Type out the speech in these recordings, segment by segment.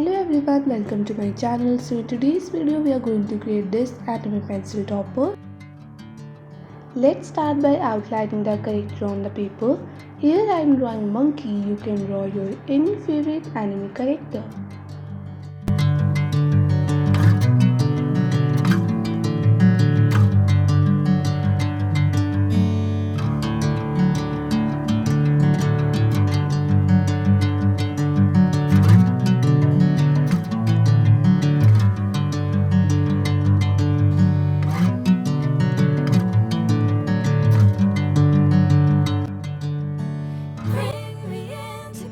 Hello everyone, welcome to my channel. So in today's video we are going to create this anime pencil topper. Let's start by outlining the character on the paper. Here I am drawing monkey. You can draw your any favorite anime character.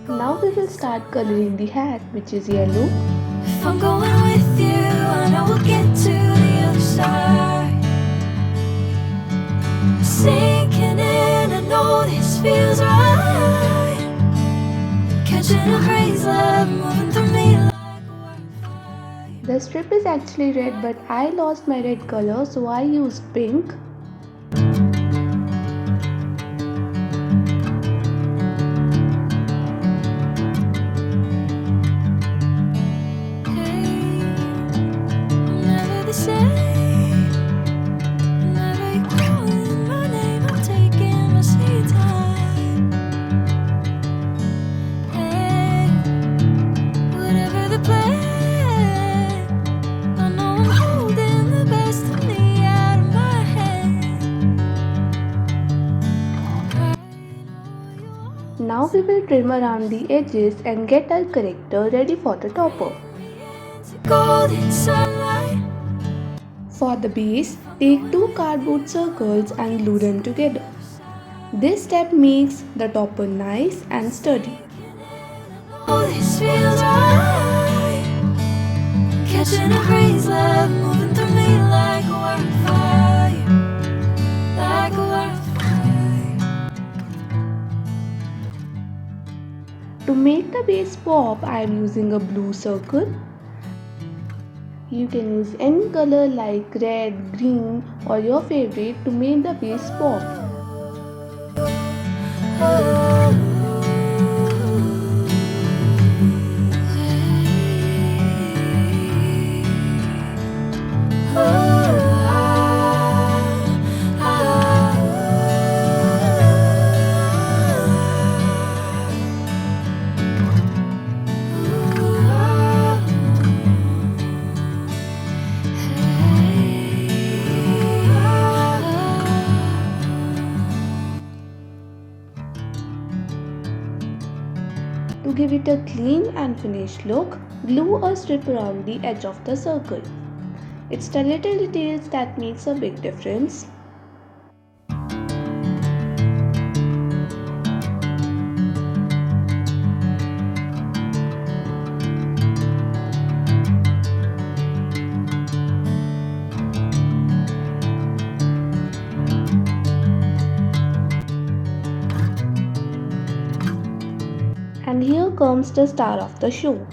Now we will start coloring the hat, which is yellow. If I'm going with you, I know we'll get to the other side. Sinking in, I know this feels right. Catching a crazy love moving through me like a wildfire. The strip is actually red, but I lost my red color, so I used pink. Now we will trim around the edges and get our character ready for the topper. For the base, take two cardboard circles and glue them together. This step makes the topper nice and sturdy. Catching a crazy love moving through me like a wildfire, like a wildfire. To make the base pop, I am using a blue circle. You can use any color like red, green or your favorite to make the base pop. To give it a clean and finished look, glue a strip around the edge of the circle. It's the little details that makes a big difference. And here comes the star of the show.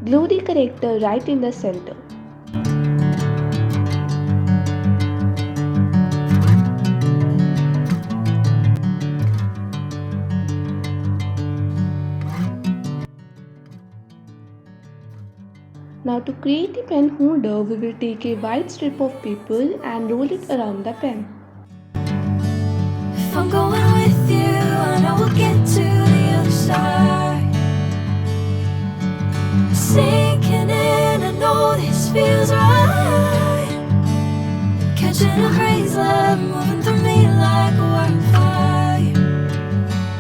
Glue the character right in the center. Now to create the pen holder, we will take a white strip of paper and roll it around the pen. If I'm going with you, I know we'll get to the other side. Sinking in, I know this feels right. Catching a crazy love moving through me like a wildfire,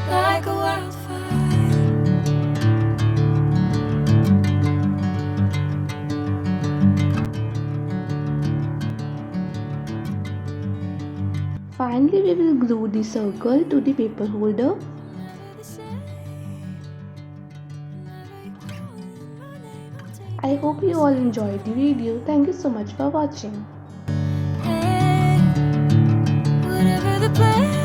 like a wildfire. Finally, we will glue the circle to the paper holder. I hope you all enjoyed the video. Thank you so much for watching. Whatever the plan.